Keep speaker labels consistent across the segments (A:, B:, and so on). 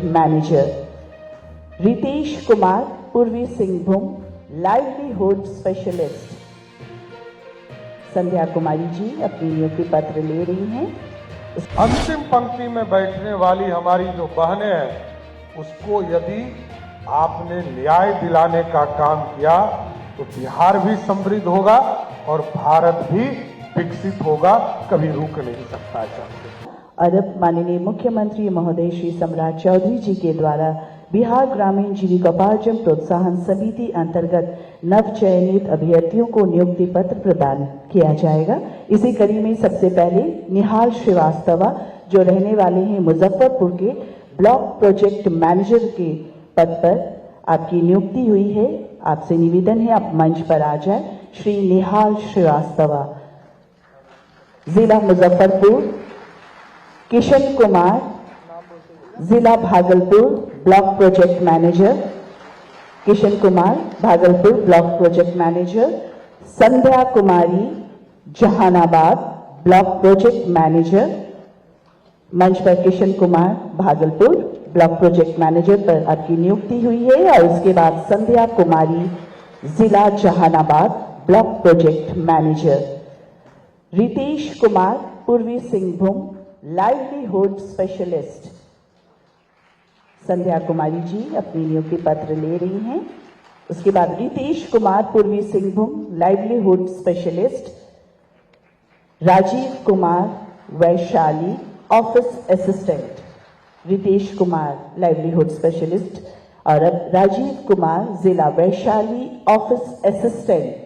A: Manager, Ritesh Kumar, Purbi Singhbhum livelihood specialist. Sandhya Kumari ji अपनी नियुक्ति पत्र ले रही हैं।
B: अंतिम पंक्ति में बैठने वाली हमारी जो बहनें हैं, उसको यदि आपने न्याय दिलाने का काम किया तो बिहार भी समृद्ध होगा और भारत भी विकसित होगा, कभी रुक नहीं सकता।
A: और अब माननीय मुख्यमंत्री महोदय श्री सम्राट चौधरी जी के द्वारा बिहार ग्रामीण जीविकोपार्जन प्रोत्साहन समिति अंतर्गत नव चयनित अभ्यर्थियों को नियुक्ति पत्र प्रदान किया जाएगा। इसी कड़ी में सबसे पहले निहाल श्रीवास्तव जो रहने वाले हैं मुजफ्फरपुर के, ब्लॉक प्रोजेक्ट मैनेजर के पद पर आपकी नियुक्ति हुई है। आपसे निवेदन है आप मंच पर आ जाए। श्री निहाल श्रीवास्तव। जिला मुजफ्फरपुर किशन कुमार, जिला Bhagalpur block project manager, Kishan Kumar Bhagalpur block project manager. Sandhya Kumari Jahanabad block project manager. मंच पर Kishan Kumar Bhagalpur block project manager पर आपकी नियुक्ति हुई है। और उसके बाद संध्या कुमारी जिला Jehanabad block project manager. Ritesh Kumar Purbi Singhbhum livelihood specialist. Sandhya Kumari ji अपनी नियुक्ति पत्र ले रही हैं। उसके बाद Ritesh Kumar Purbi Singhbhum livelihood specialist. Rajiv Kumar Vaishali office assistant. Ritesh Kumar livelihood specialist और अब राजीव कुमार जिला वैशाली ऑफिस असिस्टेंट।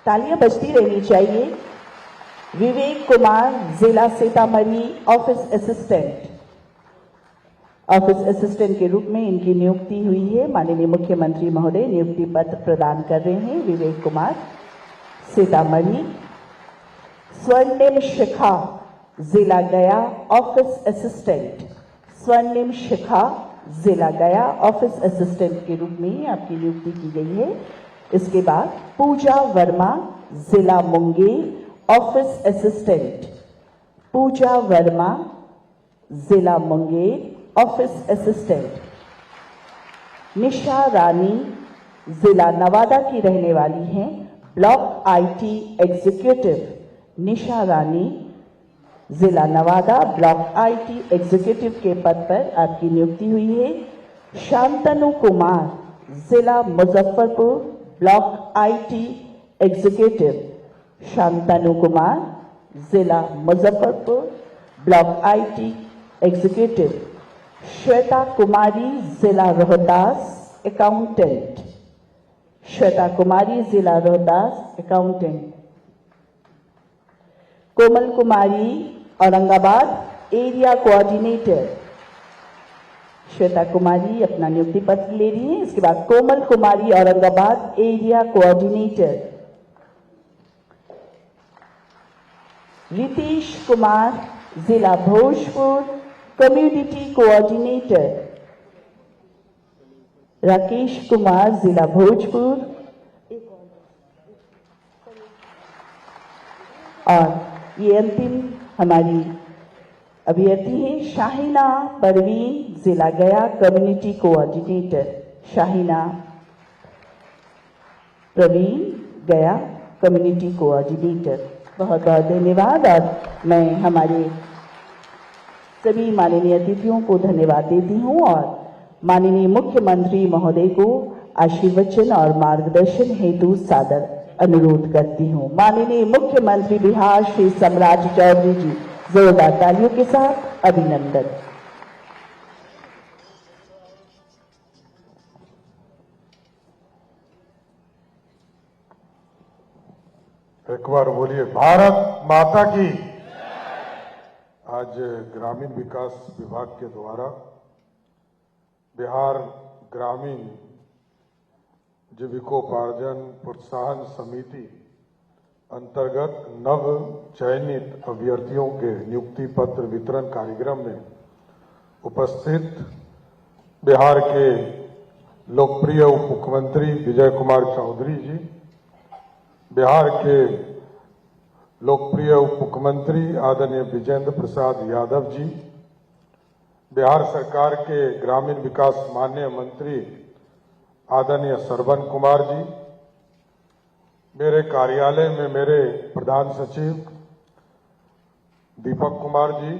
A: तालियां बजती रहनी चाहिए। विवेक कुमार जिला Sitamarhi office assistant. Office assistant के रूप में इनकी नियुक्ति हुई है। माननीय मुख्यमंत्री महोदय नियुक्ति पत्र प्रदान कर रहे हैं। विवेक कुमार सीतामढ़ी। स्वर्णिम शिखा जिला गया ऑफिस असिस्टेंट। स्वर्णिम शिखा जिला गया ऑफिस असिस्टेंट के रूप में आपकी नियुक्ति की गई है। इसके बाद पूजा वर्मा जिला मुंगेर ऑफिस असिस्टेंट। पूजा वर्मा जिला मुंगेर ऑफिस असिस्टेंट। निशा रानी जिला नवादा की रहने वाली हैं, ब्लॉक आईटी एग्जीक्यूटिव। निशा रानी जिला नवादा ब्लॉक आईटी एग्जीक्यूटिव के पद पर आपकी नियुक्ति हुई है। शांतनु कुमार जिला Muzaffarpur block IT executive. Shantanu Kumar जिला Muzaffarpur block IT executive. Shweta Kumari जिला रोहतास अकाउंटेंट। श्वेता कुमारी जिला Rohtas accountant. Komal Kumari Aurangabad area coordinator. Shweta Kumari अपना नियुक्ति पत्र ले रही है। इसके बाद कोमल कुमारी औरंगाबाद एरिया कोऑर्डिनेटर। रितेश कुमार जिला भोजपुर कम्युनिटी कोऑर्डिनेटर। राकेश कुमार जिला भोजपुर। और ये अंतिम हमारी अभ्यर्थी हैं शाहिना परवीन जिला गया कम्युनिटी कोऑर्डिनेटर। शाहिना प्रवीण गया कम्युनिटी कोऑर्डिनेटर। बहुत बहुत धन्यवाद। और मैं हमारे सभी माननीय अतिथियों को धन्यवाद देती हूं और माननीय मुख्यमंत्री महोदय को आशीर्वचन और मार्गदर्शन हेतु सादर अनुरोध करती हूं। माननीय मुख्यमंत्री बिहार श्री सम्राट चौधरी जी जोरदार तालियों के साथ अभिनंदन।
B: एक बार बोलिए भारत माता की। आज ग्रामीण विकास विभाग के द्वारा बिहार ग्रामीण जीविकोपार्जन प्रोत्साहन समिति अंतर्गत नव चयनित अभ्यर्थियों के नियुक्ति पत्र वितरण कार्यक्रम में उपस्थित बिहार के लोकप्रिय उप मुख्यमंत्री विजय कुमार चौधरी जी, बिहार के लोकप्रिय उप मुख्यमंत्री आदरणीय विजेंद्र प्रसाद यादव जी, बिहार सरकार के ग्रामीण विकास माननीय मंत्री आदरणीय श्रवण कुमार जी, मेरे कार्यालय में मेरे प्रधान सचिव दीपक कुमार जी,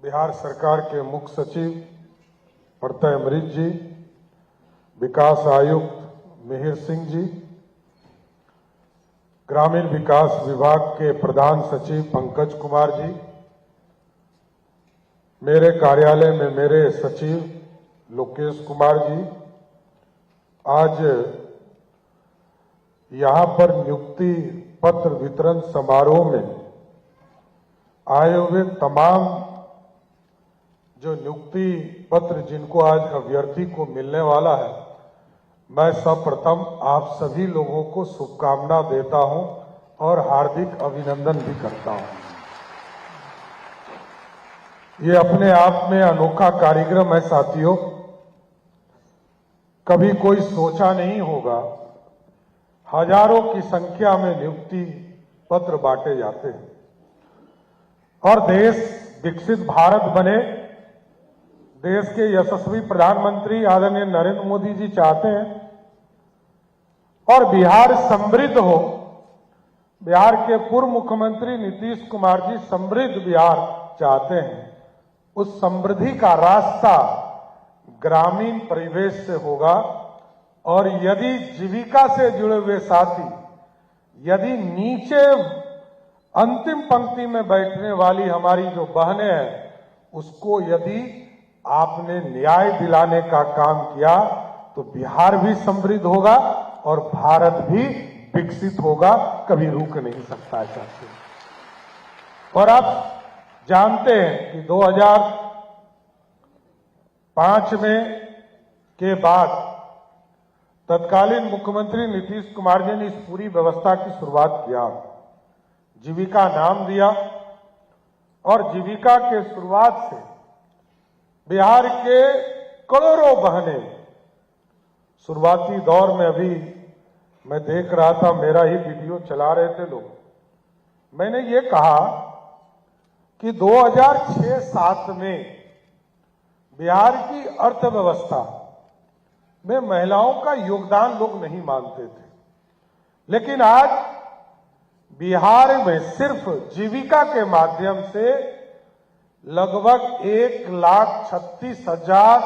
B: बिहार सरकार के मुख्य सचिव प्रत्यय अमृत जी, विकास आयुक्त मिहिर सिंह जी, ग्रामीण विकास विभाग के प्रधान सचिव पंकज कुमार जी, मेरे कार्यालय में मेरे सचिव लोकेश कुमार जी, आज यहां पर नियुक्ति पत्र वितरण समारोह में आए हुए तमाम जो नियुक्ति पत्र जिनको आज अभ्यर्थी को मिलने वाला है, मैं सर्वप्रथम आप सभी लोगों को शुभकामना देता हूं और हार्दिक अभिनंदन भी करता हूं। ये अपने आप में अनोखा कार्यक्रम है साथियों। कभी कोई सोचा नहीं होगा, हजारों की संख्या में नियुक्ति पत्र बांटे जाते हैं और देश विकसित भारत बने, देश के यशस्वी प्रधानमंत्री आदरणीय नरेंद्र मोदी जी चाहते हैं और बिहार समृद्ध हो। बिहार के पूर्व मुख्यमंत्री नीतीश कुमार जी समृद्ध बिहार चाहते हैं। उस समृद्धि का रास्ता ग्रामीण परिवेश से होगा और यदि जीविका से जुड़े हुए साथी, यदि नीचे अंतिम पंक्ति में बैठने वाली हमारी जो बहनें हैं, उसको यदि आपने न्याय दिलाने का काम किया तो बिहार भी समृद्ध होगा और भारत भी विकसित होगा, कभी रुक नहीं सकता है साथियों। और आप जानते हैं कि 2005 में के बाद तत्कालीन मुख्यमंत्री नीतीश कुमार जी ने इस पूरी व्यवस्था की शुरुआत किया, जीविका नाम दिया और जीविका के शुरुआत से बिहार के करोड़ों बहनें शुरुआती दौर में, अभी मैं देख रहा था, मेरा ही वीडियो चला रहे थे लोग, मैंने ये कहा कि 2006-07 में बिहार की अर्थव्यवस्था में महिलाओं का योगदान लोग नहीं मानते थे, लेकिन आज बिहार में सिर्फ जीविका के माध्यम से लगभग 1,36,000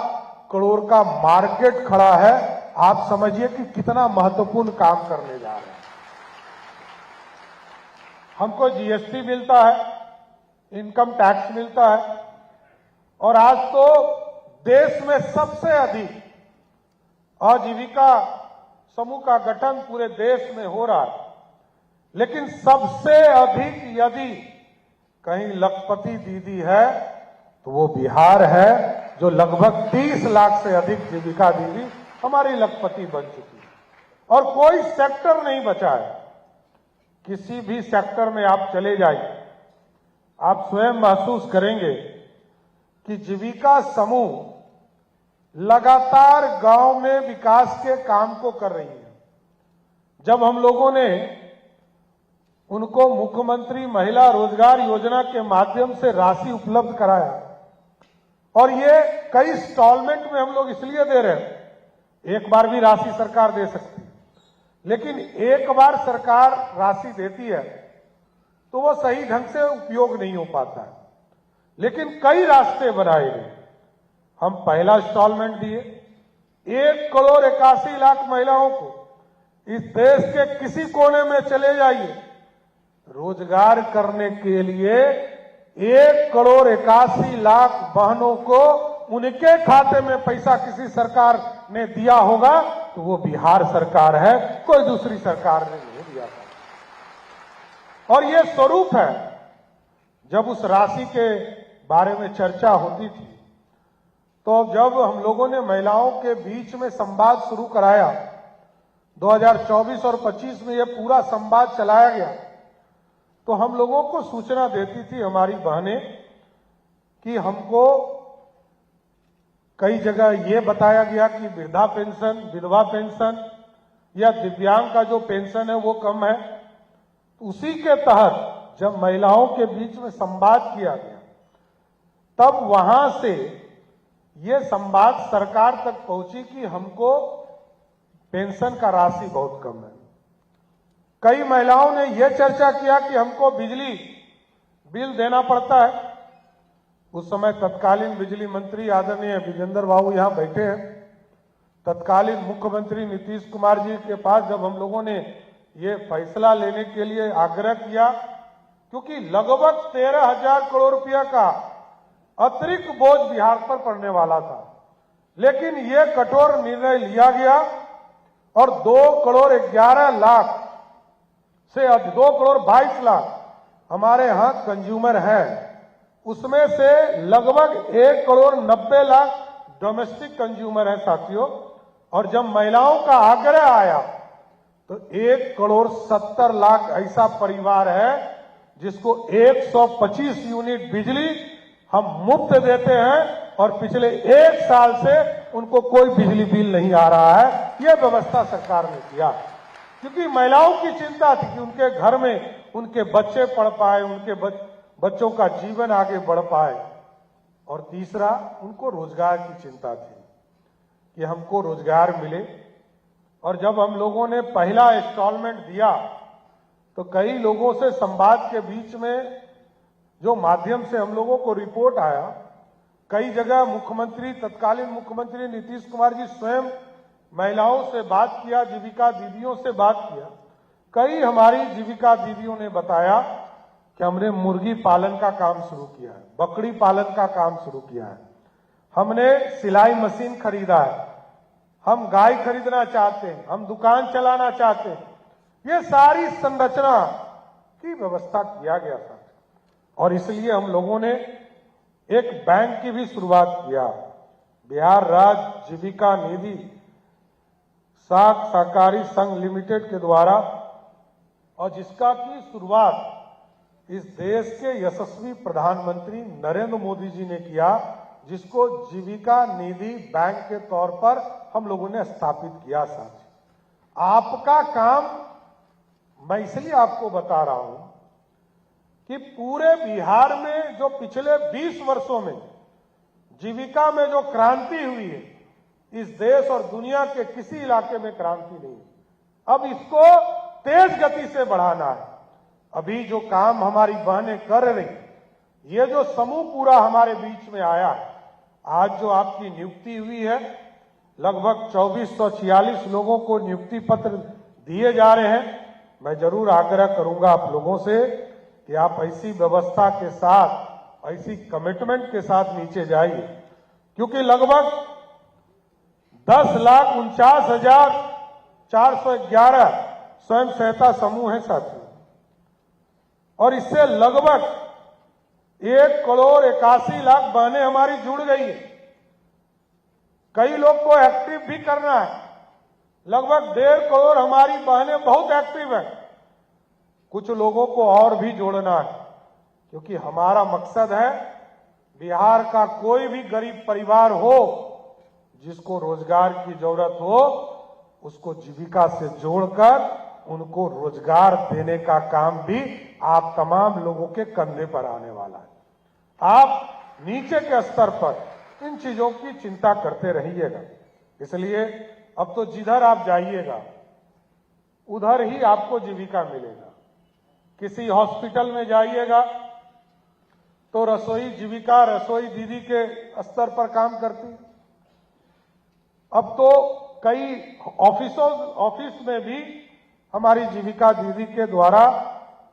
B: करोड़ का मार्केट खड़ा है। आप समझिए कि कितना महत्वपूर्ण काम करने जा रहे हैं। हमको जीएसटी मिलता है, इनकम टैक्स मिलता है और आज तो देश में सबसे अधिक आजीविका समूह का गठन पूरे देश में हो रहा है, लेकिन सबसे अधिक यदि कहीं लखपति दीदी है तो वो बिहार है, जो लगभग 30 लाख से अधिक जीविका दीदी हमारी लखपति बन चुकी है और कोई सेक्टर नहीं बचा है। किसी भी सेक्टर में आप चले जाइए, आप स्वयं महसूस करेंगे कि जीविका समूह लगातार गांव में विकास के काम को कर रही है। जब हम लोगों ने उनको मुख्यमंत्री महिला रोजगार योजना के माध्यम से राशि उपलब्ध कराया और ये कई इंस्टॉलमेंट में हम लोग इसलिए दे रहे हैं, एक बार भी राशि सरकार दे सकती है, लेकिन एक बार सरकार राशि देती है तो वो सही ढंग से उपयोग नहीं हो पाता है, लेकिन कई रास्ते बनाए गए। हम पहला इंस्टॉलमेंट दिए 1,81,00,000 महिलाओं को, इस देश के किसी कोने में चले जाइए, रोजगार करने के लिए 1,81,00,000 बहनों को उनके खाते में पैसा किसी सरकार ने दिया होगा तो वो बिहार सरकार है, कोई दूसरी सरकार ने नहीं दिया था। और ये स्वरूप है। जब उस राशि के बारे में चर्चा होती थी तो जब हम लोगों ने महिलाओं के बीच में संवाद शुरू कराया, 2024 और 25 में ये पूरा संवाद चलाया गया, तो हम लोगों को सूचना देती थी हमारी बहनें कि हमको कई जगह ये बताया गया कि वृद्धा पेंशन, विधवा पेंशन या दिव्यांग का जो पेंशन है वो कम है। उसी के तहत जब महिलाओं के बीच में संवाद किया गया तब वहां से ये संवाद सरकार तक पहुंची कि हमको पेंशन का राशि बहुत कम है। कई महिलाओं ने यह चर्चा किया कि हमको बिजली बिल देना पड़ता है। उस समय तत्कालीन बिजली मंत्री आदरणीय विजेंद्र बाबू यहां बैठे हैं। तत्कालीन मुख्यमंत्री नीतीश कुमार जी के पास जब हम लोगों ने ये फैसला लेने के लिए आग्रह किया, क्योंकि लगभग 13,000 करोड़ रुपया का अतिरिक्त बोझ बिहार पर पड़ने वाला था, लेकिन ये कठोर निर्णय लिया गया और 2,11,00,000 से 2,22,00,000 हमारे यहां कंज्यूमर हैं। उसमें से लगभग 1,90,00,000 डोमेस्टिक कंज्यूमर है साथियों। और जब महिलाओं का आग्रह आया तो 1,70,00,000 ऐसा परिवार है जिसको 125 यूनिट बिजली हम मुफ्त देते हैं और पिछले 1 साल से उनको कोई बिजली बिल नहीं आ रहा है। यह व्यवस्था सरकार ने किया क्योंकि महिलाओं की चिंता थी कि उनके घर में उनके बच्चे पढ़ पाए, उनके बच्चों का जीवन आगे बढ़ पाए। और तीसरा, उनको रोजगार की चिंता थी कि हमको रोजगार मिले। और जब हम लोगों ने पहला इंस्टॉलमेंट दिया तो कई लोगों से संवाद के बीच में जो माध्यम से हम लोगों को रिपोर्ट आया, कई जगह तत्कालीन मुख्यमंत्री नीतीश कुमार जी स्वयं महिलाओं से बात किया, जीविका दीदियों से बात किया। कई हमारी जीविका दीदियों ने बताया कि हमने मुर्गी पालन का काम शुरू किया है, बकरी पालन का काम शुरू किया है, हमने सिलाई मशीन खरीदा है, हम गाय खरीदना चाहते हैं, हम दुकान चलाना चाहते हैं। ये सारी संरचना की व्यवस्था किया गया था और इसलिए हम लोगों ने एक बैंक की भी शुरुआत किया, बिहार राज्य जीविका निधि साख सहकारी संघ लिमिटेड के द्वारा, और जिसका की शुरुआत इस देश के यशस्वी प्रधानमंत्री नरेंद्र मोदी जी ने किया, जिसको जीविका निधि बैंक के तौर पर हम लोगों ने स्थापित किया। साथी, आपका काम मैं इसलिए आपको बता रहा हूं कि पूरे बिहार में जो पिछले 20 वर्षों में जीविका में जो क्रांति हुई है, इस देश और दुनिया के किसी इलाके में क्रांति नहीं। अब इसको तेज गति से बढ़ाना है। अभी जो काम हमारी बहनें कर रही, ये जो समूह पूरा हमारे बीच में आया है, आज जो आपकी नियुक्ति हुई है, लगभग 2446 लोगों को नियुक्ति पत्र दिए जा रहे हैं। मैं जरूर आग्रह करूंगा आप लोगों से कि आप ऐसी व्यवस्था के साथ, ऐसी कमिटमेंट के साथ नीचे जाइए, क्योंकि लगभग 10,49,411 स्वयं सहायता समूह है साथियों, और इससे लगभग 1,81,00,000 बहनें हमारी जुड़ गई है। कई लोग को एक्टिव भी करना है, लगभग 1.5 करोड़ हमारी बहनें बहुत एक्टिव है। कुछ लोगों को और भी जोड़ना है, क्योंकि हमारा मकसद है बिहार का कोई भी गरीब परिवार हो जिसको रोजगार की जरूरत हो, उसको जीविका से जोड़कर उनको रोजगार देने का काम भी आप तमाम लोगों के कंधे पर आने वाला है। आप नीचे के स्तर पर इन चीजों की चिंता करते रहिएगा। इसलिए अब तो जिधर आप जाइएगा उधर ही आपको जीविका मिलेगा। किसी हॉस्पिटल में जाइएगा तो रसोई जीविका रसोई दीदी के स्तर पर काम करती। अब तो कई ऑफिस में भी हमारी जीविका दीदी के द्वारा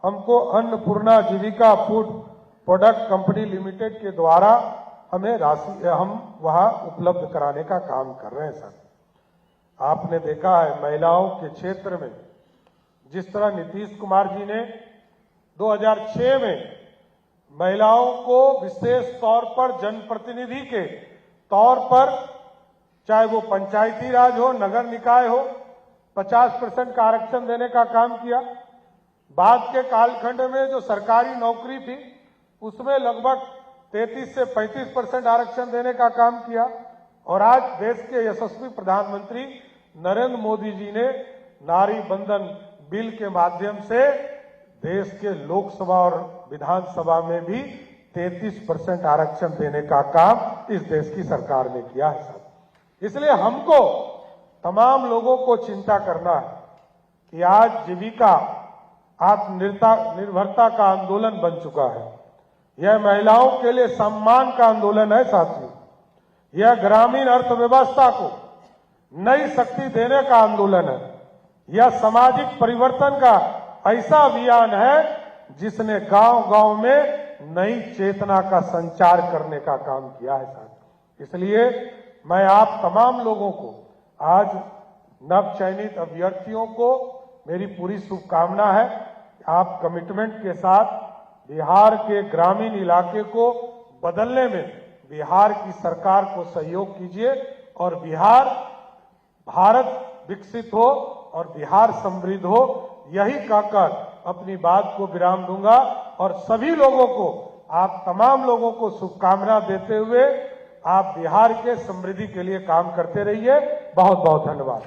B: हमको अन्नपूर्णा जीविका फूड प्रोडक्ट कंपनी लिमिटेड के द्वारा हमें राशि हम वहां उपलब्ध कराने का काम कर रहे हैं। सर, आपने देखा है महिलाओं के क्षेत्र में जिस तरह नीतीश कुमार जी ने 2006 में महिलाओं को विशेष तौर पर जनप्रतिनिधि के तौर पर, चाहे वो पंचायती राज हो, नगर निकाय हो, 50% का आरक्षण देने का काम किया। बाद के कालखंड में जो सरकारी नौकरी थी उसमें लगभग 33 से 35% आरक्षण देने का काम किया। और आज देश के यशस्वी प्रधानमंत्री नरेंद्र मोदी जी ने नारी बंधन बिल के माध्यम से देश के लोकसभा और विधानसभा में भी 33% आरक्षण देने का काम इस देश की सरकार ने किया है साहब। इसलिए हमको तमाम लोगों को चिंता करना है कि आज जीविका आत्मनिर्भरता का आंदोलन बन चुका है। यह महिलाओं के लिए सम्मान का आंदोलन है साथियों। यह ग्रामीण अर्थव्यवस्था को नई शक्ति देने का आंदोलन है। यह सामाजिक परिवर्तन का ऐसा अभियान है जिसने गांव-गांव में नई चेतना का संचार करने का काम किया है साथियों। इसलिए मैं आप तमाम लोगों को, आज नवचयनित अभ्यर्थियों को मेरी पूरी शुभकामना है। आप कमिटमेंट के साथ बिहार के ग्रामीण इलाके को बदलने में बिहार की सरकार को सहयोग कीजिए और बिहार भारत विकसित हो और बिहार समृद्ध हो। यही कहकर अपनी बात को विराम दूंगा और सभी लोगों को, आप तमाम लोगों को शुभकामना देते हुए आप बिहार के समृद्धि के लिए काम करते रहिए। बहुत बहुत धन्यवाद।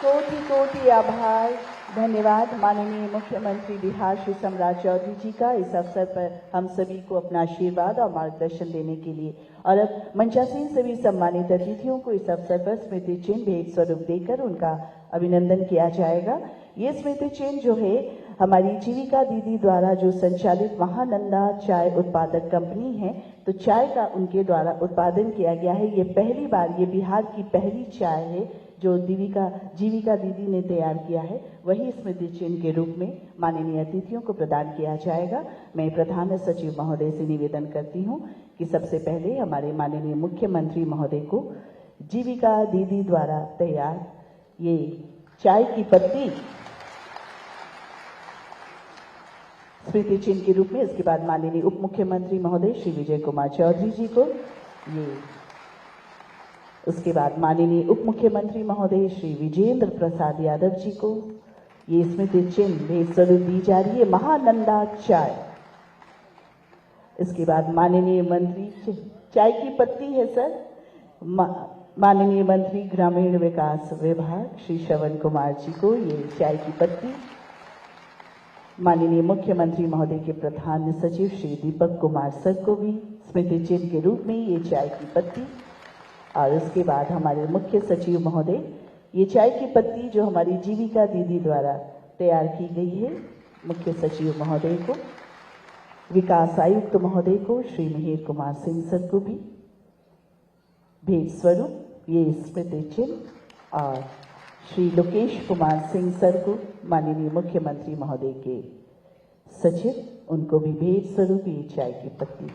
A: कोटि कोटि आभार, धन्यवाद माननीय मुख्यमंत्री बिहार श्री सम्राट चौधरी जी का इस अवसर पर हम सभी को अपना आशीर्वाद और मार्गदर्शन देने के लिए। और अब मंचासीन सभी सम्मानित अतिथियों को इस अवसर पर स्मृति चिन्ह भेंट स्वरूप देकर उनका अभिनंदन किया जाएगा। ये स्मृति चिन्ह जो है हमारी जीविका दीदी द्वारा जो संचालित महानंदा चाय उत्पादक कंपनी है, तो चाय का उनके द्वारा उत्पादन किया गया है। ये पहली बार, ये बिहार की पहली चाय है जो जीविका दीदी ने तैयार किया है। वही स्मृति चिन्ह के रूप में माननीय अतिथियों को प्रदान किया जाएगा। मैं प्रधान सचिव महोदय से निवेदन करती हूं कि सबसे पहले हमारे माननीय मुख्यमंत्री महोदय को जीविका दीदी द्वारा तैयार ये चाय की पत्ती स्मृति चिन्ह के रूप में, इसके बाद माननीय उप मुख्यमंत्री महोदय श्री विजय कुमार चौधरी जी को ये, उसके बाद माननीय उप मुख्यमंत्री महोदय श्री विजेंद्र प्रसाद यादव जी को ये स्मृति चिन्ह भेंट स्वरूप दी जा रही है, महानंदा चाय। इसके बाद माननीय मंत्री, चाय की पत्ती है सर, माननीय मंत्री ग्रामीण विकास विभाग श्री श्रवण कुमार जी को ये चाय की पत्ती, माननीय मुख्यमंत्री महोदय के प्रधान सचिव श्री दीपक कुमार सर को भी स्मृति चिन्ह के रूप में ये चाय की पत्ती। और उसके बाद हमारे मुख्य सचिव महोदय, ये चाय की पत्ती जो हमारी जीविका दीदी द्वारा तैयार की गई है, मुख्य सचिव महोदय को, विकास आयुक्त महोदय को श्री मिहिर कुमार सिंह सर को भी भेंट स्वरूप ये स्मृति चिन्ह, और श्री लोकेश कुमार सिंह सर को माननीय मुख्यमंत्री महोदय के सचिव, उनको भी भेंट स्वरूप ये चाय की पत्ती।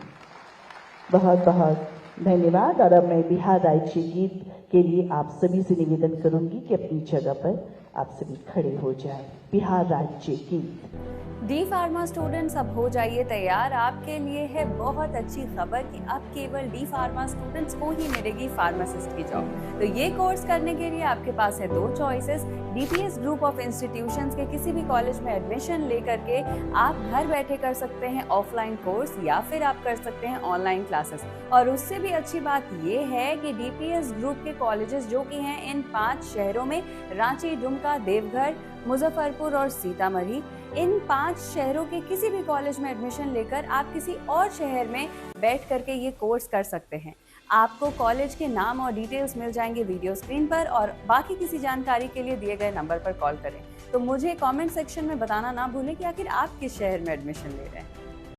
A: बहुत बहुत धन्यवाद। और अब मैं बिहार राज्य गीत के लिए आप सभी से निवेदन करूंगी कि अपनी जगह पर आप सभी खड़े हो जाएं। बिहार राज्य गीत।
C: डी फार्मा स्टूडेंट्स, अब हो जाइए तैयार। आपके लिए है बहुत अच्छी खबर कि अब केवल डी फार्मा स्टूडेंट्स को ही मिलेगी फार्मासिस्ट की जॉब। तो ये कोर्स करने के लिए आपके पास है दो choices. DPS group of institutions के किसी भी कॉलेज में एडमिशन लेकर के आप घर बैठे कर सकते हैं ऑफलाइन कोर्स, या फिर आप कर सकते हैं ऑनलाइन क्लासेस। और उससे भी अच्छी बात ये है कि डीपीएस ग्रुप के कॉलेजेस जो कि हैं इन 5 शहरों में, रांची, दुमका, देवघर, मुजफ्फरपुर और सीतामढ़ी, इन 5 शहरों के किसी भी कॉलेज में एडमिशन लेकर आप किसी और शहर में बैठ करके ये कोर्स कर सकते हैं। आपको कॉलेज के नाम और डिटेल्स मिल जाएंगे वीडियो स्क्रीन पर, और बाकी किसी जानकारी के लिए दिए गए नंबर पर कॉल करें। तो मुझे कमेंट सेक्शन में बताना ना भूलें कि आखिर आप किस शहर में एडमिशन ले रहे हैं।